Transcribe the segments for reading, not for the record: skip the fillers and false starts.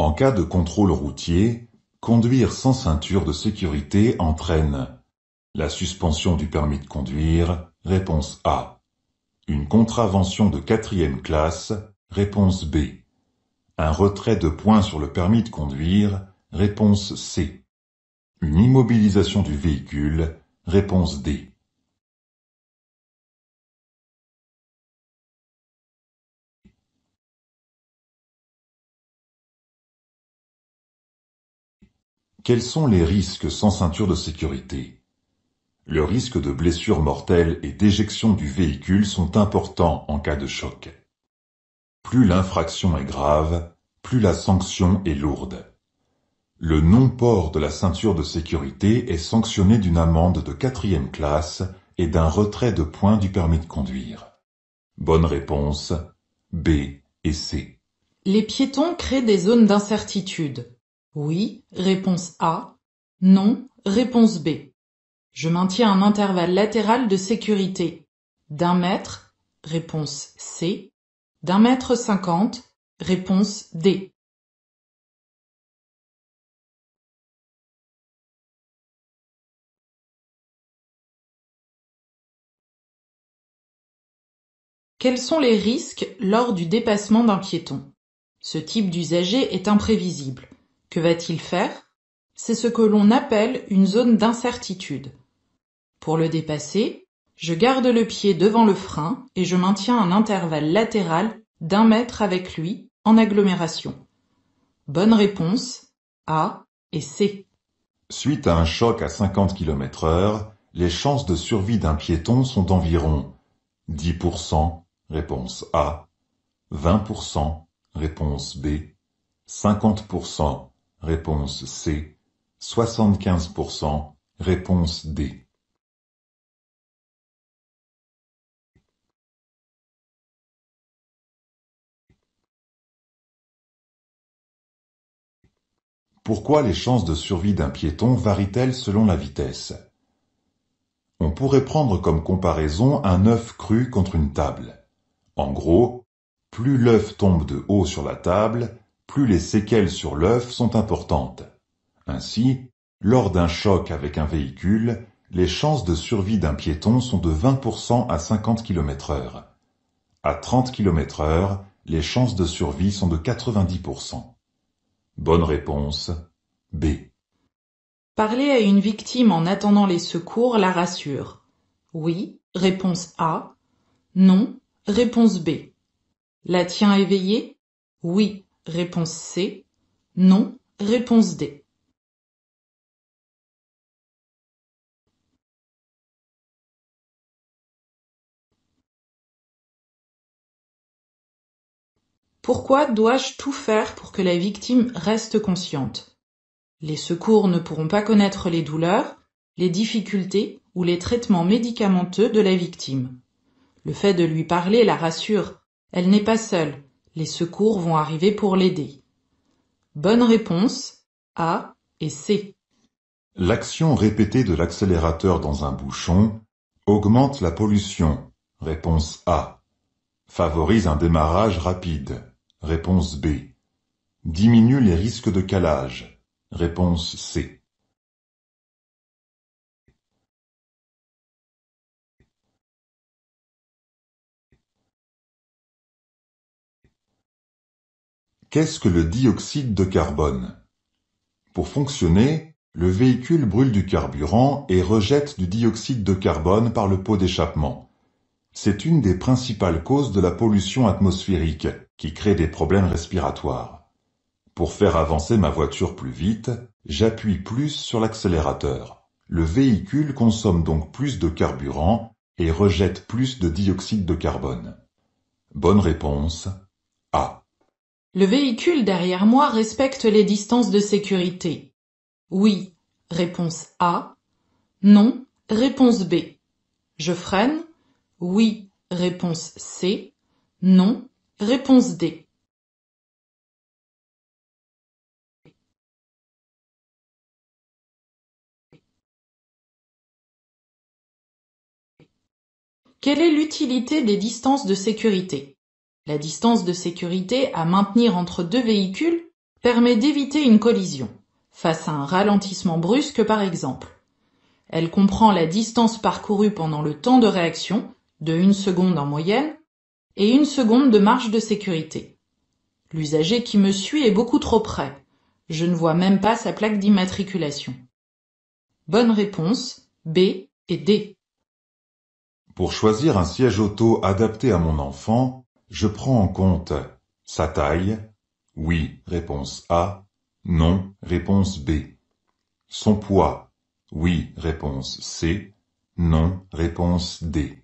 En cas de contrôle routier, conduire sans ceinture de sécurité entraîne la suspension du permis de conduire, réponse A. Une contravention de 4e classe, réponse B. Un retrait de points sur le permis de conduire, réponse C. Une immobilisation du véhicule, réponse D. Quels sont les risques sans ceinture de sécurité? Le risque de blessure mortelle et d'éjection du véhicule sont importants en cas de choc. Plus l'infraction est grave, plus la sanction est lourde. Le non-port de la ceinture de sécurité est sanctionné d'une amende de 4e classe et d'un retrait de points du permis de conduire. Bonne réponse, B et C. Les piétons créent des zones d'incertitude. Oui, réponse A. Non, réponse B. Je maintiens un intervalle latéral de sécurité d'1 mètre, réponse C. d'1,50 m, réponse D. Quels sont les risques lors du dépassement d'un piéton? Ce type d'usager est imprévisible. Que va-t-il faire? C'est ce que l'on appelle une zone d'incertitude. Pour le dépasser, je garde le pied devant le frein et je maintiens un intervalle latéral d'1 mètre avec lui en agglomération. Bonne réponse, A et C. Suite à un choc à 50 km/h, les chances de survie d'un piéton sont d'environ 10%, réponse A, 20%, réponse B, 50%, réponse C, 75%, réponse D. Pourquoi les chances de survie d'un piéton varient-elles selon la vitesse? On pourrait prendre comme comparaison un œuf cru contre une table. En gros, plus l'œuf tombe de haut sur la table, plus les séquelles sur l'œuf sont importantes. Ainsi, lors d'un choc avec un véhicule, les chances de survie d'un piéton sont de 20% à 50 km/h. À 30 km/h, les chances de survie sont de 90%. Bonne réponse, B. Parler à une victime en attendant les secours la rassure. Oui, réponse A. Non, réponse B. La tient éveillée? Oui, réponse C. Non, réponse D. Pourquoi dois-je tout faire pour que la victime reste consciente? Les secours ne pourront pas connaître les douleurs, les difficultés ou les traitements médicamenteux de la victime. Le fait de lui parler la rassure. Elle n'est pas seule. Les secours vont arriver pour l'aider. Bonne réponse, A et C. L'action répétée de l'accélérateur dans un bouchon augmente la pollution. Réponse A. Favorise un démarrage rapide. Réponse B. Diminue les risques de calage. Réponse C. Qu'est-ce que le dioxyde de carbone? Pour fonctionner, le véhicule brûle du carburant et rejette du dioxyde de carbone par le pot d'échappement. C'est une des principales causes de la pollution atmosphérique qui crée des problèmes respiratoires. Pour faire avancer ma voiture plus vite, j'appuie plus sur l'accélérateur. Le véhicule consomme donc plus de carburant et rejette plus de dioxyde de carbone. Bonne réponse, A. Le véhicule derrière moi respecte les distances de sécurité. Oui, réponse A. Non, réponse B. Je freine? Oui, réponse C. Non, réponse D. Quelle est l'utilité des distances de sécurité? La distance de sécurité à maintenir entre deux véhicules permet d'éviter une collision, face à un ralentissement brusque par exemple. Elle comprend la distance parcourue pendant le temps de réaction, de 1 seconde en moyenne, et 1 seconde de marge de sécurité. L'usager qui me suit est beaucoup trop près. Je ne vois même pas sa plaque d'immatriculation. Bonne réponse, B et D. Pour choisir un siège auto adapté à mon enfant, je prends en compte sa taille, oui, réponse A, non, réponse B. Son poids, oui, réponse C, non, réponse D.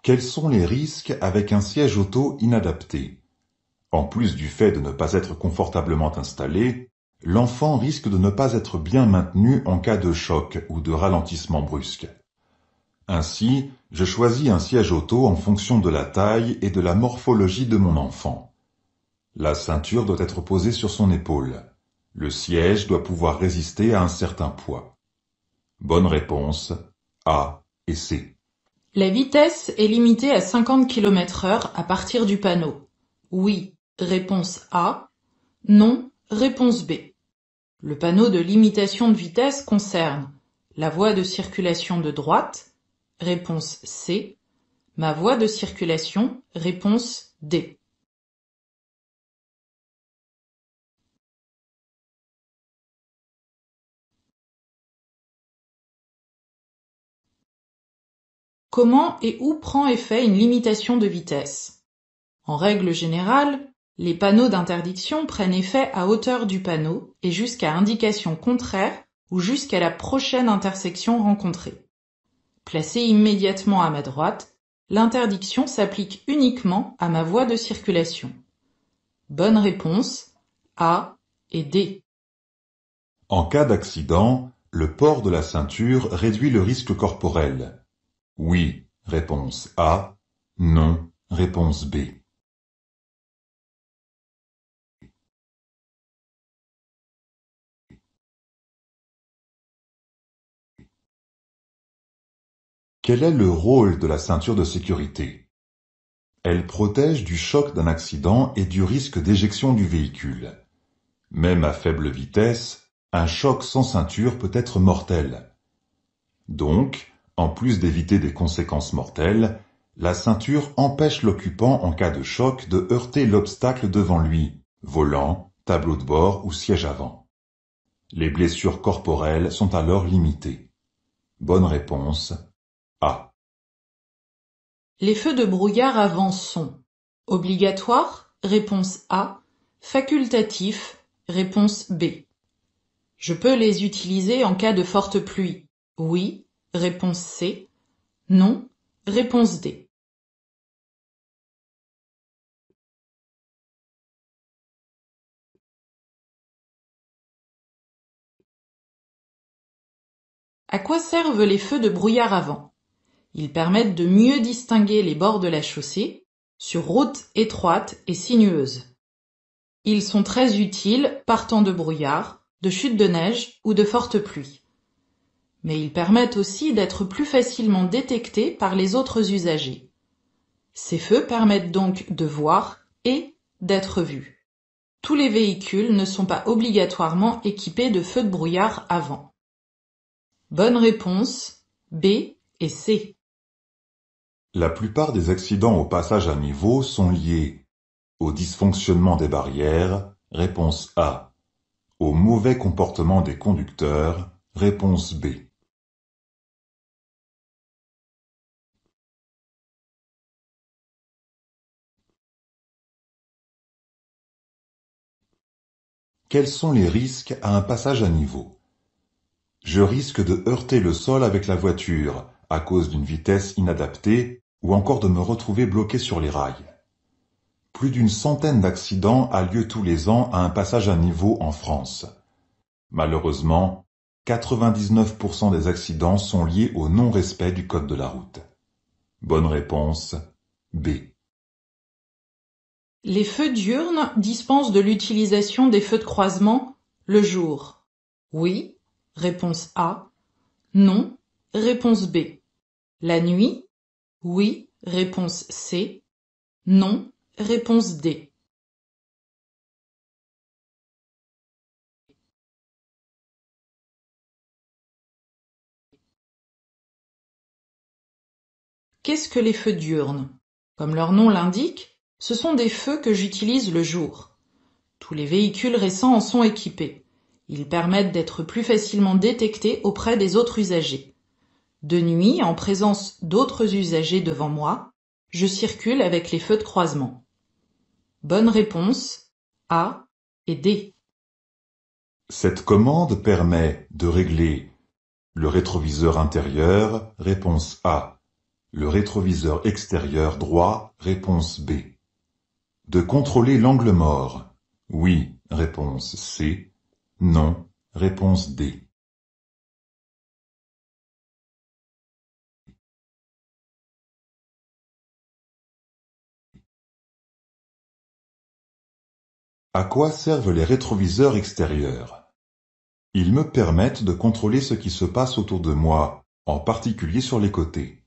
Quels sont les risques avec un siège auto inadapté? En plus du fait de ne pas être confortablement installé, l'enfant risque de ne pas être bien maintenu en cas de choc ou de ralentissement brusque. Ainsi, je choisis un siège auto en fonction de la taille et de la morphologie de mon enfant. La ceinture doit être posée sur son épaule. Le siège doit pouvoir résister à un certain poids. Bonne réponse, A et C. La vitesse est limitée à 50 km/h à partir du panneau. Oui, réponse A. Non, réponse B. Le panneau de limitation de vitesse concerne la voie de circulation de droite, réponse C. Ma voie de circulation, réponse D. Comment et où prend effet une limitation de vitesse? En règle générale, les panneaux d'interdiction prennent effet à hauteur du panneau et jusqu'à indication contraire ou jusqu'à la prochaine intersection rencontrée. Placée immédiatement à ma droite, l'interdiction s'applique uniquement à ma voie de circulation. Bonne réponse, A et D. En cas d'accident, le port de la ceinture réduit le risque corporel. Oui, réponse A. Non, réponse B. Quel est le rôle de la ceinture de sécurité? Elle protège du choc d'un accident et du risque d'éjection du véhicule. Même à faible vitesse, un choc sans ceinture peut être mortel. Donc, en plus d'éviter des conséquences mortelles, la ceinture empêche l'occupant en cas de choc de heurter l'obstacle devant lui, volant, tableau de bord ou siège avant. Les blessures corporelles sont alors limitées. Bonne réponse, A. Les feux de brouillard avant sont obligatoires, réponse A, facultatif, réponse B. Je peux les utiliser en cas de forte pluie. Oui, réponse C. Non, réponse D. À quoi servent les feux de brouillard avant? Ils permettent de mieux distinguer les bords de la chaussée sur routes étroites et sinueuses. Ils sont très utiles partant de brouillard, de chutes de neige ou de fortes pluies. Mais ils permettent aussi d'être plus facilement détectés par les autres usagers. Ces feux permettent donc de voir et d'être vus. Tous les véhicules ne sont pas obligatoirement équipés de feux de brouillard avant. Bonne réponse, B et C. La plupart des accidents au passage à niveau sont liés au dysfonctionnement des barrières, réponse A. Au mauvais comportement des conducteurs, réponse B. Quels sont les risques à un passage à niveau? Je risque de heurter le sol avec la voiture à cause d'une vitesse inadaptée ou encore de me retrouver bloqué sur les rails. Plus d'une centaine d'accidents a lieu tous les ans à un passage à niveau en France. Malheureusement, 99% des accidents sont liés au non-respect du code de la route. Bonne réponse, B. Les feux diurnes dispensent de l'utilisation des feux de croisement le jour. Oui, réponse A. Non. Réponse B. La nuit? Oui. Réponse C. Non. Réponse D. Qu'est-ce que les feux diurnes? Comme leur nom l'indique, ce sont des feux que j'utilise le jour. Tous les véhicules récents en sont équipés. Ils permettent d'être plus facilement détectés auprès des autres usagers. De nuit, en présence d'autres usagers devant moi, je circule avec les feux de croisement. Bonne réponse A et D. Cette commande permet de régler le rétroviseur intérieur, réponse A. Le rétroviseur extérieur droit, réponse B. De contrôler l'angle mort. Oui, réponse C. Non, réponse D. À quoi servent les rétroviseurs extérieurs? Ils me permettent de contrôler ce qui se passe autour de moi, en particulier sur les côtés.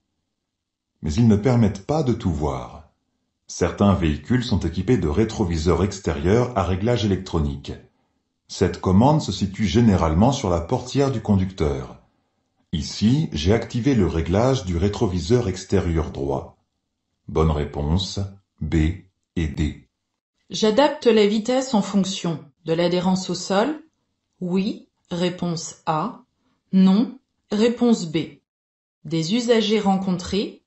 Mais ils ne permettent pas de tout voir. Certains véhicules sont équipés de rétroviseurs extérieurs à réglage électronique. Cette commande se situe généralement sur la portière du conducteur. Ici, j'ai activé le réglage du rétroviseur extérieur droit. Bonne réponse, B et D. J'adapte la vitesse en fonction de l'adhérence au sol. Oui, réponse A. Non, réponse B. Des usagers rencontrés.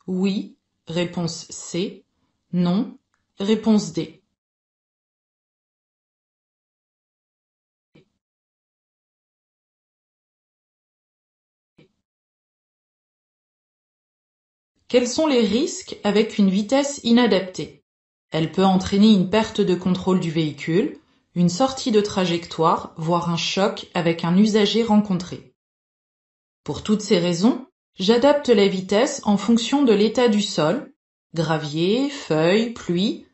Oui, réponse C. Non, réponse D. Quels sont les risques avec une vitesse inadaptée? Elle peut entraîner une perte de contrôle du véhicule, une sortie de trajectoire, voire un choc avec un usager rencontré. Pour toutes ces raisons, j'adapte la vitesse en fonction de l'état du sol, gravier, feuilles, pluie,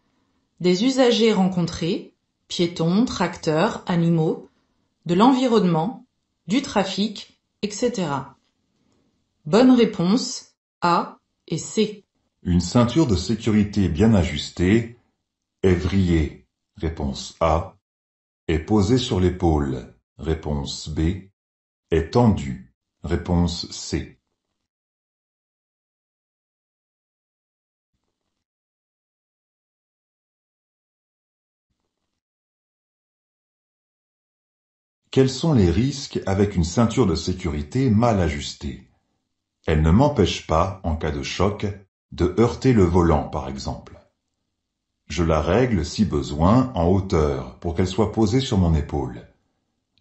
des usagers rencontrés, piétons, tracteurs, animaux, de l'environnement, du trafic, etc. Bonne réponse A et C. Une ceinture de sécurité bien ajustée est vrillée, réponse A, est posée sur l'épaule, réponse B, est tendue, réponse C. Quels sont les risques avec une ceinture de sécurité mal ajustée? Elle ne m'empêche pas, en cas de choc, de heurter le volant, par exemple. Je la règle, si besoin, en hauteur, pour qu'elle soit posée sur mon épaule.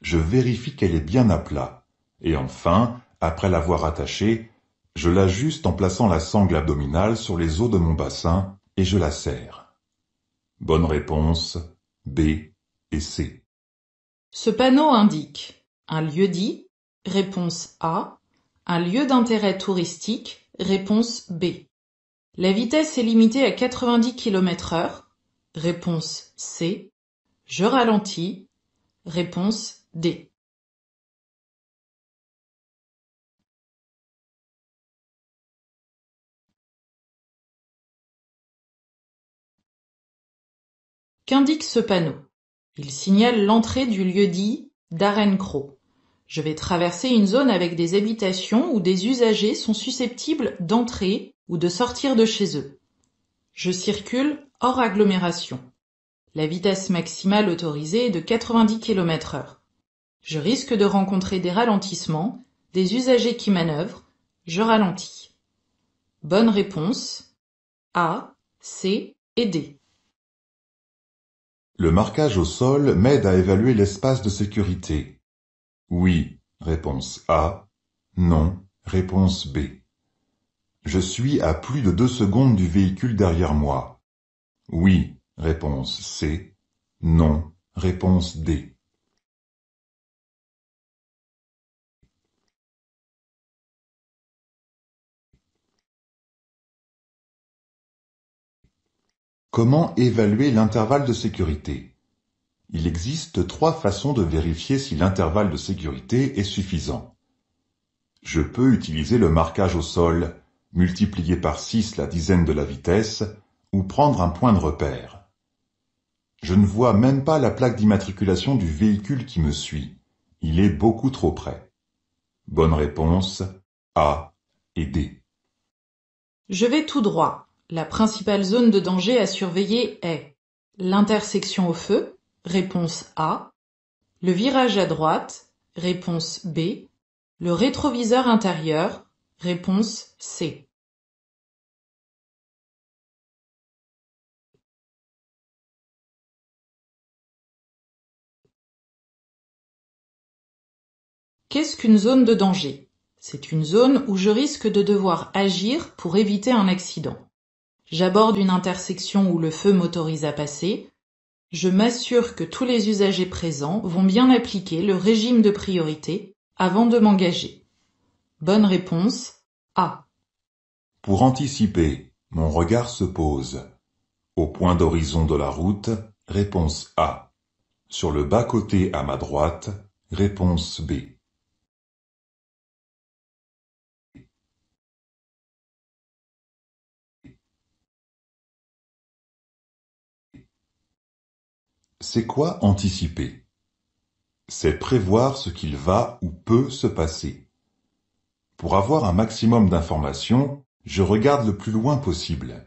Je vérifie qu'elle est bien à plat. Et enfin, après l'avoir attachée, je l'ajuste en plaçant la sangle abdominale sur les os de mon bassin et je la serre. Bonne réponse, B et C. Ce panneau indique un lieu-dit, réponse A, un lieu d'intérêt touristique, réponse B. La vitesse est limitée à 90 km/h, réponse C. Je ralentis, réponse D. Qu'indique ce panneau? Il signale l'entrée du lieu-dit d'Arennes-Cros. Je vais traverser une zone avec des habitations où des usagers sont susceptibles d'entrer ou de sortir de chez eux. Je circule hors agglomération. La vitesse maximale autorisée est de 90 km/h. Je risque de rencontrer des ralentissements, des usagers qui manœuvrent. Je ralentis. Bonne réponse A, C et D. Le marquage au sol m'aide à évaluer l'espace de sécurité. Oui, réponse A. Non, réponse B. Je suis à plus de 2 secondes du véhicule derrière moi. Oui, réponse C. Non, réponse D. Comment évaluer l'intervalle de sécurité? Il existe 3 façons de vérifier si l'intervalle de sécurité est suffisant. Je peux utiliser le marquage au sol, multiplier par 6 la dizaine de la vitesse, ou prendre un point de repère. Je ne vois même pas la plaque d'immatriculation du véhicule qui me suit. Il est beaucoup trop près. Bonne réponse, A et D. Je vais tout droit. La principale zone de danger à surveiller est l'intersection au feu, réponse A, le virage à droite, réponse B, le rétroviseur intérieur, réponse C. Qu'est-ce qu'une zone de danger? C'est une zone où je risque de devoir agir pour éviter un accident. J'aborde une intersection où le feu m'autorise à passer. Je m'assure que tous les usagers présents vont bien appliquer le régime de priorité avant de m'engager. Bonne réponse A. Pour anticiper, mon regard se pose. Au point d'horizon de la route, réponse A. Sur le bas-côté à ma droite, réponse B. C'est quoi anticiper? C'est prévoir ce qu'il va ou peut se passer. Pour avoir un maximum d'informations, je regarde le plus loin possible.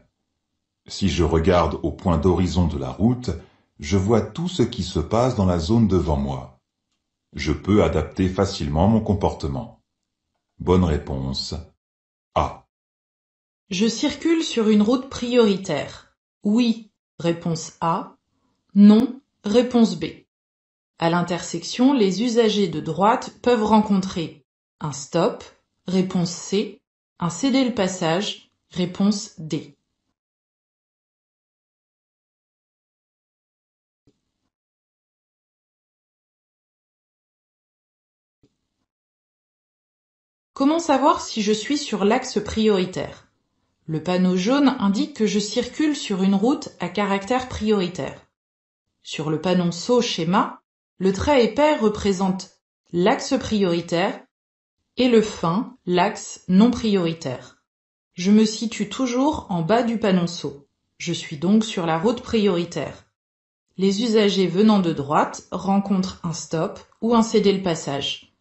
Si je regarde au point d'horizon de la route, je vois tout ce qui se passe dans la zone devant moi. Je peux adapter facilement mon comportement. Bonne réponse A. Je circule sur une route prioritaire. Oui, réponse A. Non, réponse B. À l'intersection, les usagers de droite peuvent rencontrer un stop, réponse C, un céder le passage, réponse D. Comment savoir si je suis sur l'axe prioritaire? Le panneau jaune indique que je circule sur une route à caractère prioritaire. Sur le panonceau schéma, le trait épais représente l'axe prioritaire et le fin, l'axe non prioritaire. Je me situe toujours en bas du panonceau. Je suis donc sur la route prioritaire. Les usagers venant de droite rencontrent un stop ou un céder le passage.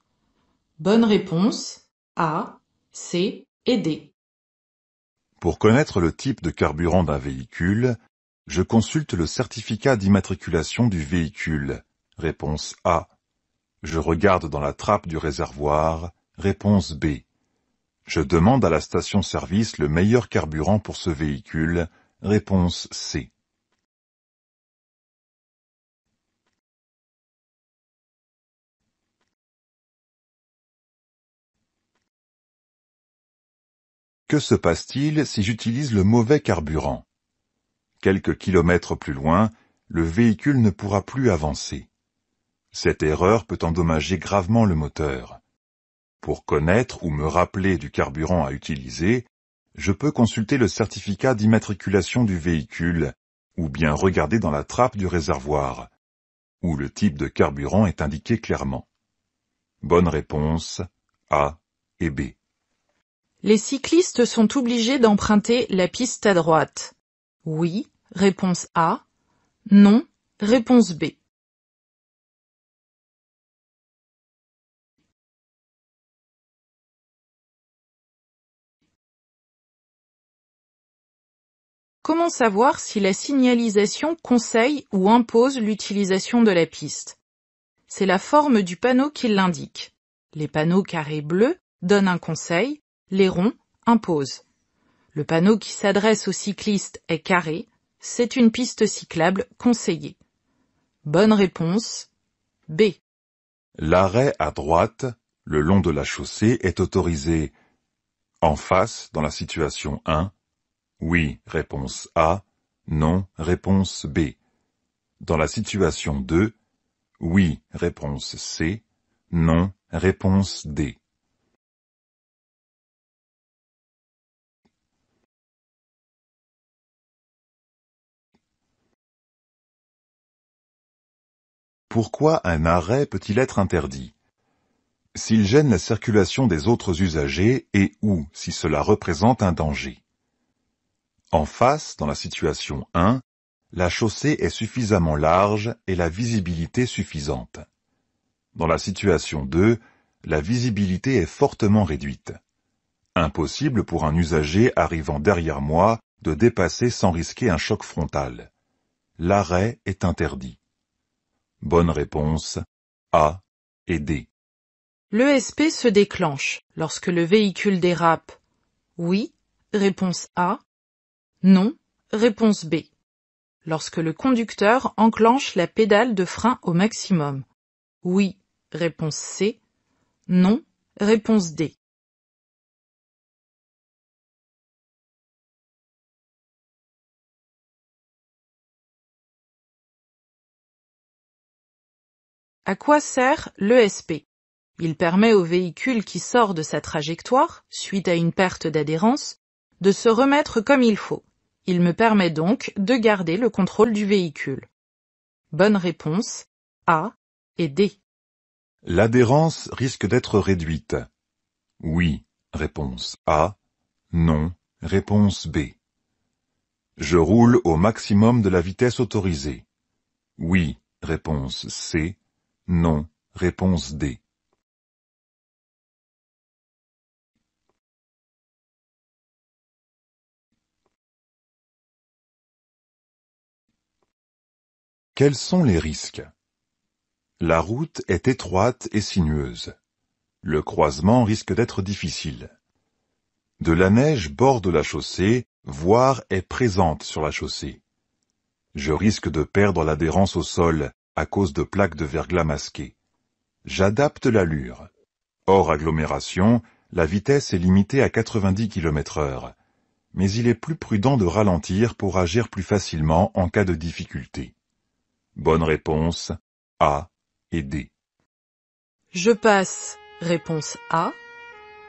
Bonne réponse A, C et D. Pour connaître le type de carburant d'un véhicule, je consulte le certificat d'immatriculation du véhicule. Réponse A. Je regarde dans la trappe du réservoir. Réponse B. Je demande à la station-service le meilleur carburant pour ce véhicule. Réponse C. Que se passe-t-il si j'utilise le mauvais carburant? Quelques kilomètres plus loin, le véhicule ne pourra plus avancer. Cette erreur peut endommager gravement le moteur. Pour connaître ou me rappeler du carburant à utiliser, je peux consulter le certificat d'immatriculation du véhicule, ou bien regarder dans la trappe du réservoir, où le type de carburant est indiqué clairement. Bonne réponse A et B. Les cyclistes sont obligés d'emprunter la piste à droite. Oui, réponse A. Non, réponse B. Comment savoir si la signalisation conseille ou impose l'utilisation de la piste? C'est la forme du panneau qui l'indique. Les panneaux carrés bleus donnent un conseil, les ronds imposent. Le panneau qui s'adresse aux cyclistes est carré, c'est une piste cyclable conseillée. Bonne réponse B. L'arrêt à droite, le long de la chaussée, est autorisé en face dans la situation 1. Oui, réponse A. Non, réponse B. Dans la situation 2. Oui, réponse C. Non, réponse D. Pourquoi un arrêt peut-il être interdit? s'il gêne la circulation des autres usagers et ou si cela représente un danger. En face, dans la situation 1, la chaussée est suffisamment large et la visibilité suffisante. Dans la situation 2, la visibilité est fortement réduite. Impossible pour un usager arrivant derrière moi de dépasser sans risquer un choc frontal. L'arrêt est interdit. Bonne réponse A et D. L'ESP se déclenche lorsque le véhicule dérape. Oui, réponse A. Non, réponse B. Lorsque le conducteur enclenche la pédale de frein au maximum. Oui, réponse C. Non, réponse D. À quoi sert l'ESP? Il permet au véhicule qui sort de sa trajectoire, suite à une perte d'adhérence, de se remettre comme il faut. Il me permet donc de garder le contrôle du véhicule. Bonne réponse A et D. L'adhérence risque d'être réduite. Oui, réponse A. Non, réponse B. Je roule au maximum de la vitesse autorisée. Oui, réponse C. Non, réponse D. Quels sont les risques? La route est étroite et sinueuse. Le croisement risque d'être difficile. De la neige borde la chaussée, voire est présente sur la chaussée. Je risque de perdre l'adhérence au sol à cause de plaques de verglas masquées. J'adapte l'allure. Hors agglomération, la vitesse est limitée à 90 km/h, mais il est plus prudent de ralentir pour agir plus facilement en cas de difficulté. Bonne réponse A et D. Je passe, réponse A.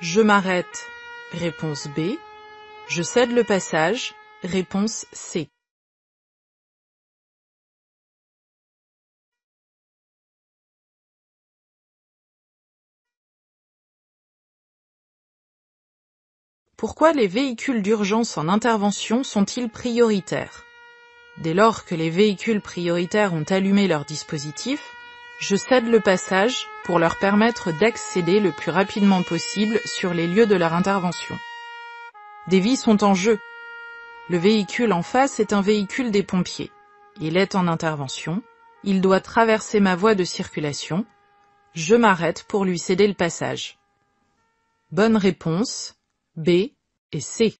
Je m'arrête, réponse B. Je cède le passage, réponse C. Pourquoi les véhicules d'urgence en intervention sont-ils prioritaires? Dès lors que les véhicules prioritaires ont allumé leur dispositif, je cède le passage pour leur permettre d'accéder le plus rapidement possible sur les lieux de leur intervention. Des vies sont en jeu. Le véhicule en face est un véhicule des pompiers. Il est en intervention. Il doit traverser ma voie de circulation. Je m'arrête pour lui céder le passage. Bonne réponse B et C.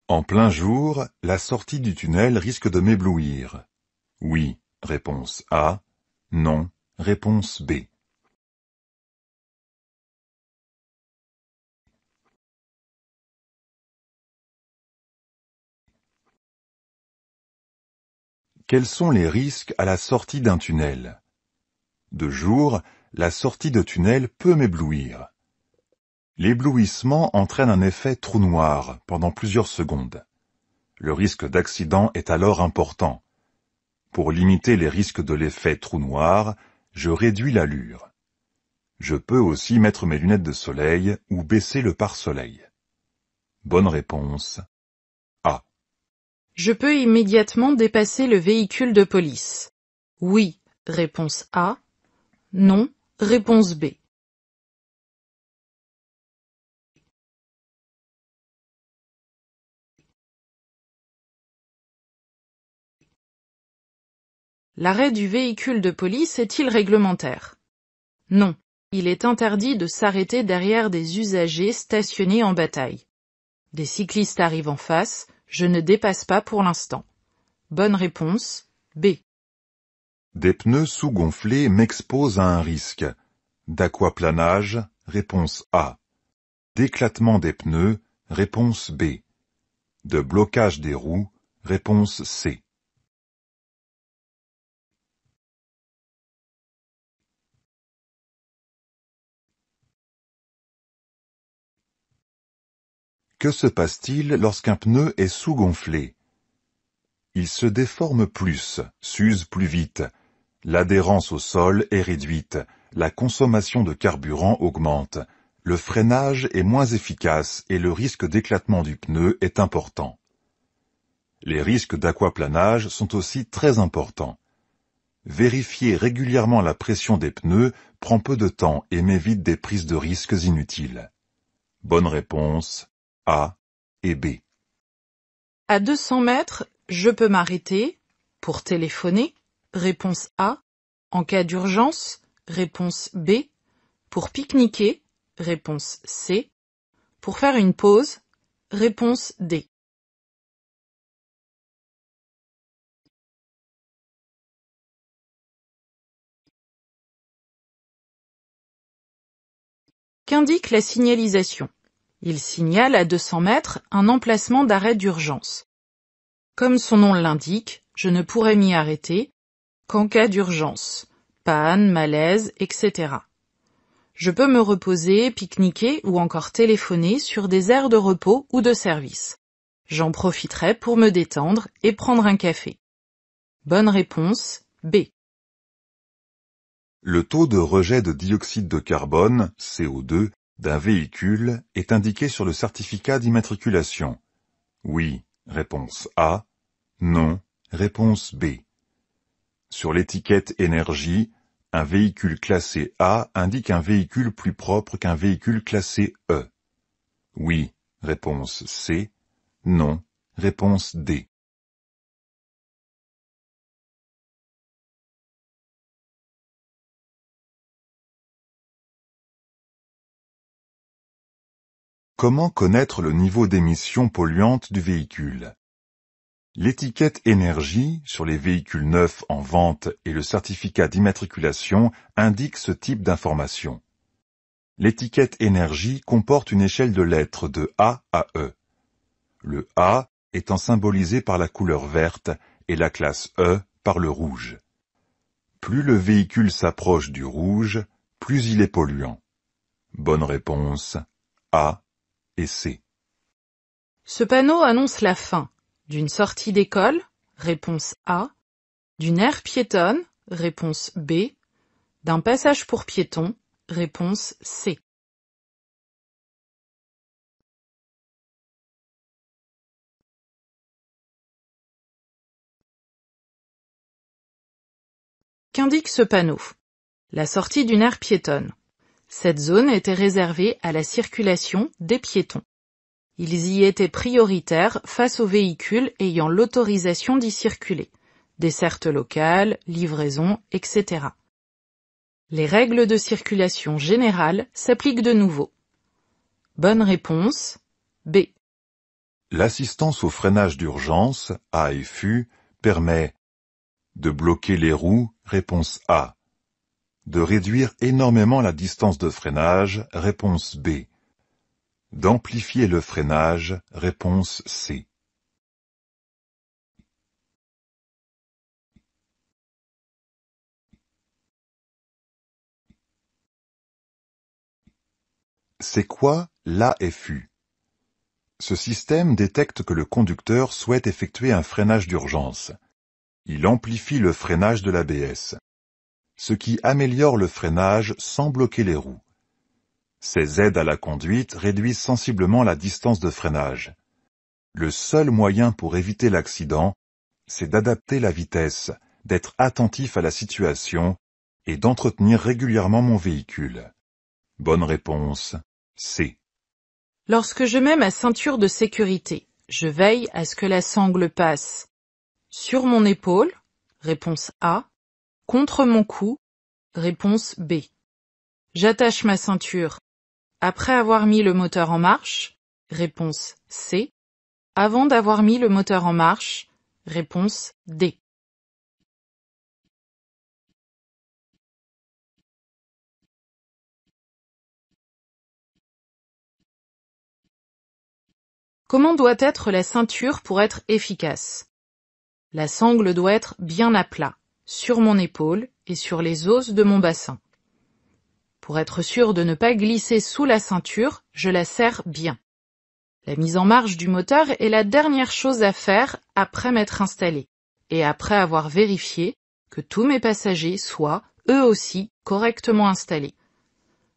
En plein jour, la sortie du tunnel risque de m'éblouir. Oui, réponse A. Non, réponse B. Quels sont les risques à la sortie d'un tunnel? De jour, la sortie de tunnel peut m'éblouir. L'éblouissement entraîne un effet trou noir pendant plusieurs secondes. Le risque d'accident est alors important. Pour limiter les risques de l'effet trou noir, je réduis l'allure. Je peux aussi mettre mes lunettes de soleil ou baisser le pare-soleil. Bonne réponse A. Je peux immédiatement dépasser le véhicule de police. Oui, réponse A. Non, réponse B. L'arrêt du véhicule de police est-il réglementaire? Non, il est interdit de s'arrêter derrière des usagers stationnés en bataille. Des cyclistes arrivent en face, je ne dépasse pas pour l'instant. Bonne réponse B. Des pneus sous-gonflés m'exposent à un risque. D'aquaplanage, réponse A. D'éclatement des pneus, réponse B. De blocage des roues, réponse C. Que se passe-t-il lorsqu'un pneu est sous-gonflé? Il se déforme plus, s'use plus vite. L'adhérence au sol est réduite. la consommation de carburant augmente, le freinage est moins efficace et le risque d'éclatement du pneu est important. Les risques d'aquaplanage sont aussi très importants. Vérifier régulièrement la pression des pneus prend peu de temps et m'évite des prises de risques inutiles. Bonne réponse A et B. À 200 mètres, je peux m'arrêter pour téléphoner, réponse A. En cas d'urgence, réponse B. Pour pique-niquer, réponse C. Pour faire une pause, réponse D. Qu'indique la signalisation? Il signale à 200 mètres un emplacement d'arrêt d'urgence. Comme son nom l'indique, je ne pourrai m'y arrêter qu'en cas d'urgence, panne, malaise, etc. Je peux me reposer, pique-niquer ou encore téléphoner sur des aires de repos ou de service. J'en profiterai pour me détendre et prendre un café. Bonne réponse, B. Le taux de rejet de dioxyde de carbone, CO2, d'un véhicule est indiqué sur le certificat d'immatriculation. Oui, réponse A. Non, réponse B. Sur l'étiquette énergie, un véhicule classé A indique un véhicule plus propre qu'un véhicule classé E. Oui, réponse C. Non, réponse D. Comment connaître le niveau d'émissions polluantes du véhicule? L'étiquette énergie sur les véhicules neufs en vente et le certificat d'immatriculation indiquent ce type d'information. L'étiquette énergie comporte une échelle de lettres de A à E. Le A étant symbolisé par la couleur verte et la classe E par le rouge. Plus le véhicule s'approche du rouge, plus il est polluant. Bonne réponse A et C. Ce panneau annonce la fin d'une sortie d'école, réponse A, d'une aire piétonne, réponse B, d'un passage pour piétons, réponse C. Qu'indique ce panneau? La sortie d'une aire piétonne. Cette zone était réservée à la circulation des piétons. Ils y étaient prioritaires face aux véhicules ayant l'autorisation d'y circuler, dessertes locales, livraisons, etc. Les règles de circulation générale s'appliquent de nouveau. Bonne réponse, B. L'assistance au freinage d'urgence, AFU, permet de bloquer les roues, réponse A. De réduire énormément la distance de freinage, réponse B. D'amplifier le freinage, réponse C. C'est quoi l'AFU? Ce système détecte que le conducteur souhaite effectuer un freinage d'urgence. Il amplifie le freinage de l'ABS, ce qui améliore le freinage sans bloquer les roues. Ces aides à la conduite réduisent sensiblement la distance de freinage. Le seul moyen pour éviter l'accident, c'est d'adapter la vitesse, d'être attentif à la situation et d'entretenir régulièrement mon véhicule. Bonne réponse, C. Lorsque je mets ma ceinture de sécurité, je veille à ce que la sangle passe sur mon épaule, réponse A, contre mon cou, réponse B. J'attache ma ceinture après avoir mis le moteur en marche, réponse C. Avant d'avoir mis le moteur en marche, réponse D. Comment doit être la ceinture pour être efficace? La sangle doit être bien à plat, sur mon épaule et sur les os de mon bassin. Pour être sûr de ne pas glisser sous la ceinture, je la serre bien. La mise en marche du moteur est la dernière chose à faire après m'être installé et après avoir vérifié que tous mes passagers soient eux aussi correctement installés.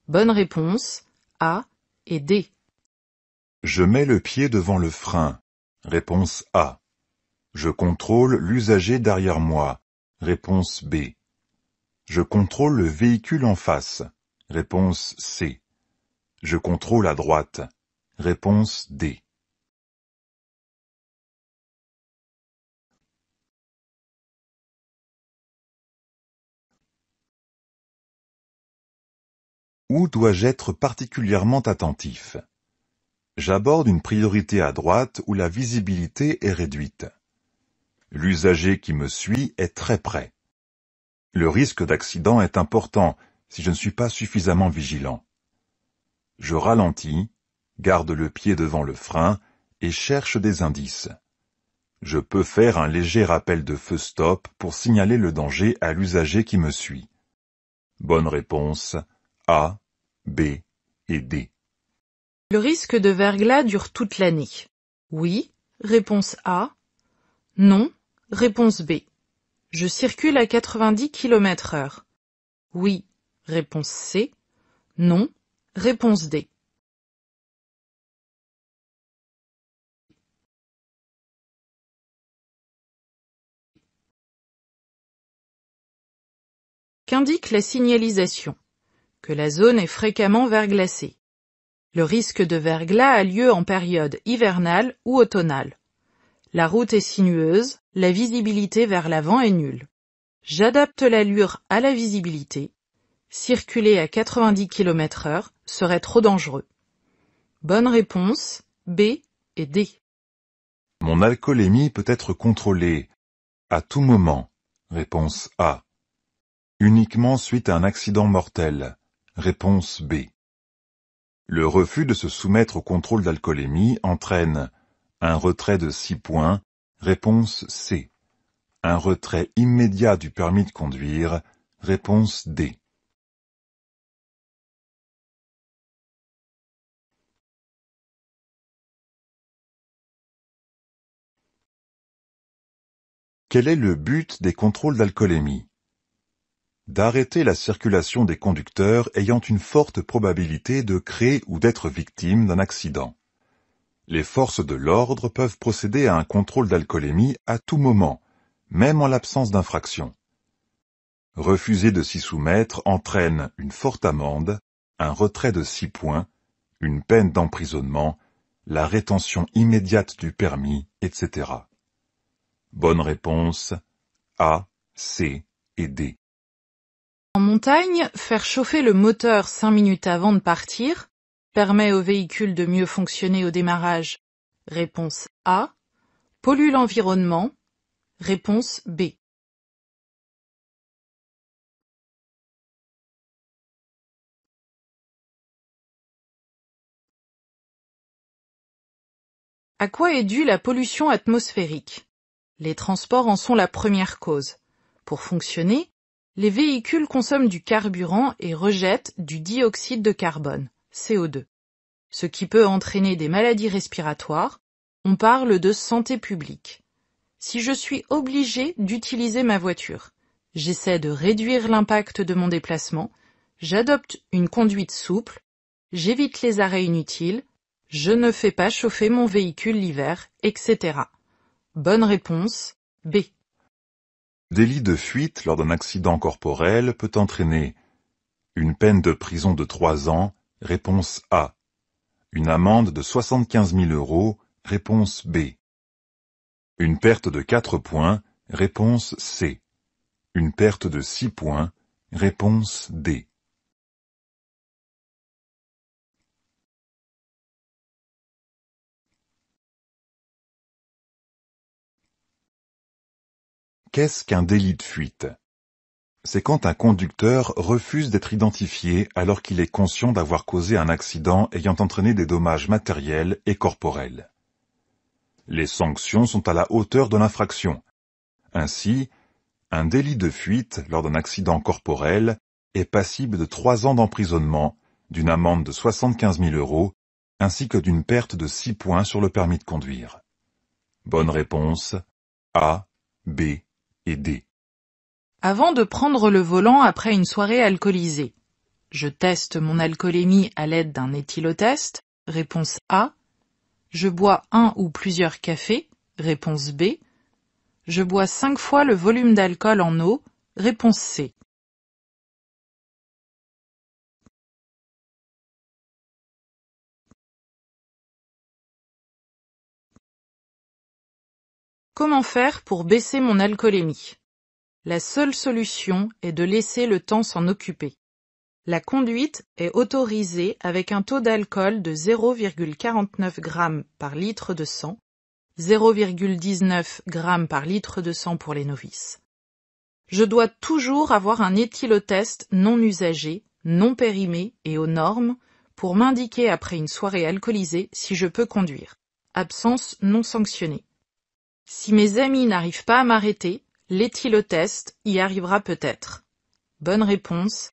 Bonne réponse A et D. Je mets le pied devant le frein. Réponse A. Je contrôle l'usager derrière moi. Réponse B. Je contrôle le véhicule en face. Réponse C. Je contrôle à droite. Réponse D. Où dois-je être particulièrement attentif? J'aborde une priorité à droite où la visibilité est réduite. L'usager qui me suit est très près. Le risque d'accident est important si je ne suis pas suffisamment vigilant. Je ralentis, garde le pied devant le frein et cherche des indices. Je peux faire un léger rappel de feu stop pour signaler le danger à l'usager qui me suit. Bonne réponse A, B et D. Le risque de verglas dure toute l'année. Oui, réponse A. Non, réponse B. Je circule à 90 km/h. Oui, réponse C. Non, réponse D. Qu'indique la signalisation? Que la zone est fréquemment verglacée. Le risque de verglas a lieu en période hivernale ou automnale. La route est sinueuse, la visibilité vers l'avant est nulle. J'adapte l'allure à la visibilité. Circuler à 90 km/h serait trop dangereux. Bonne réponse B et D. Mon alcoolémie peut être contrôlée à tout moment. Réponse A. Uniquement suite à un accident mortel. Réponse B. Le refus de se soumettre au contrôle d'alcoolémie entraîne un retrait de 6 points. Réponse C. Un retrait immédiat du permis de conduire. Réponse D. Quel est le but des contrôles d'alcoolémie? D'arrêter la circulation des conducteurs ayant une forte probabilité de créer ou d'être victimes d'un accident. Les forces de l'ordre peuvent procéder à un contrôle d'alcoolémie à tout moment, même en l'absence d'infraction. Refuser de s'y soumettre entraîne une forte amende, un retrait de 6 points, une peine d'emprisonnement, la rétention immédiate du permis, etc. Bonne réponse A, C et D. En montagne, faire chauffer le moteur 5 minutes avant de partir permet au véhicule de mieux fonctionner au démarrage. Réponse A. Pollue l'environnement. Réponse B. À quoi est due la pollution atmosphérique? Les transports en sont la première cause. Pour fonctionner, les véhicules consomment du carburant et rejettent du dioxyde de carbone, CO2, ce qui peut entraîner des maladies respiratoires. On parle de santé publique. Si je suis obligé d'utiliser ma voiture, j'essaie de réduire l'impact de mon déplacement, j'adopte une conduite souple, j'évite les arrêts inutiles, je ne fais pas chauffer mon véhicule l'hiver, etc. Bonne réponse B. Délit de fuite lors d'un accident corporel peut entraîner une peine de prison de 3 ans, réponse A. Une amende de 75 000 €, réponse B. Une perte de 4 points, réponse C. Une perte de 6 points, réponse D. Qu'est-ce qu'un délit de fuite? C'est quand un conducteur refuse d'être identifié alors qu'il est conscient d'avoir causé un accident ayant entraîné des dommages matériels et corporels. Les sanctions sont à la hauteur de l'infraction. Ainsi, un délit de fuite lors d'un accident corporel est passible de 3 ans d'emprisonnement, d'une amende de 75 000 € ainsi que d'une perte de 6 points sur le permis de conduire. Bonne réponse A, B et D. Avant de prendre le volant après une soirée alcoolisée, je teste mon alcoolémie à l'aide d'un éthylotest, réponse A. Je bois un ou plusieurs cafés, réponse B. Je bois 5 fois le volume d'alcool en eau, réponse C. Comment faire pour baisser mon alcoolémie? La seule solution est de laisser le temps s'en occuper. La conduite est autorisée avec un taux d'alcool de 0,49 g par litre de sang, 0,19 g par litre de sang pour les novices. Je dois toujours avoir un éthylotest non usagé, non périmé et aux normes pour m'indiquer après une soirée alcoolisée si je peux conduire. Absence non sanctionnée. Si mes amis n'arrivent pas à m'arrêter, l'éthylotest y arrivera peut-être. Bonne réponse,